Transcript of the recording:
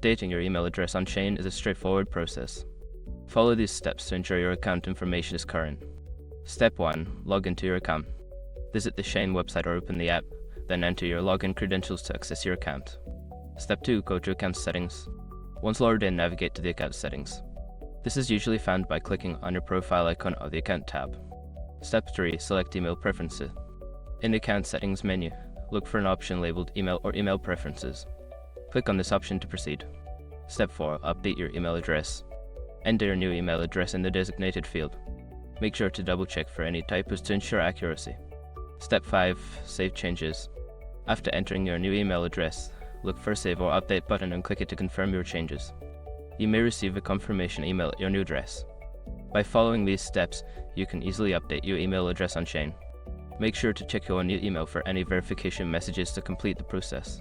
Updating your email address on SHEIN is a straightforward process. Follow these steps to ensure your account information is current. Step 1. Log into your account. Visit the SHEIN website or open the app, then enter your login credentials to access your account. Step 2. Go to Account Settings. Once logged in, navigate to the Account Settings. This is usually found by clicking on your profile icon of the Account tab. Step 3. Select Email Preferences. In the Account Settings menu, look for an option labeled Email or Email Preferences. Click on this option to proceed. Step 4. Update your email address. Enter your new email address in the designated field. Make sure to double-check for any typos to ensure accuracy. Step 5. Save changes. After entering your new email address, look for Save or Update button and click it to confirm your changes. You may receive a confirmation email at your new address. By following these steps, you can easily update your email address on SHEIN. Make sure to check your new email for any verification messages to complete the process.